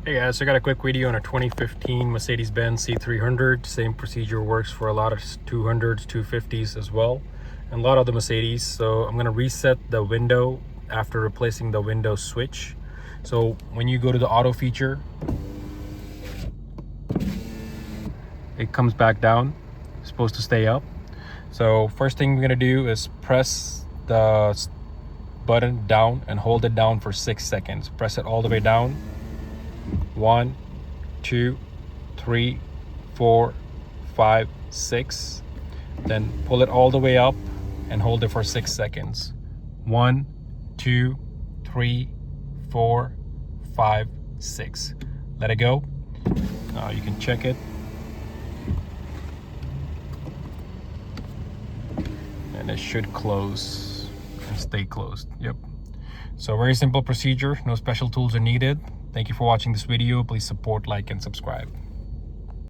Hey guys, so I got a quick video on a 2015 Mercedes Benz C300. Same procedure works for a lot of 200s, 250s as well, and a lot of the Mercedes. So I'm going to reset the window after replacing the window switch. So when you go to the auto feature, it comes back down. It's supposed to stay up. So first thing we're going to do is press the button down and hold it down for 6 seconds. Press it all the way down. 1, 2, 3, 4, 5, 6. Then pull it all the way up and hold it for 6 seconds. 1, 2, 3, 4, 5, 6. Let it go. You can check it. And it should close and stay closed. Yep. So very simple procedure. No special tools are needed. Thank you for watching this video. Please support, like, and subscribe.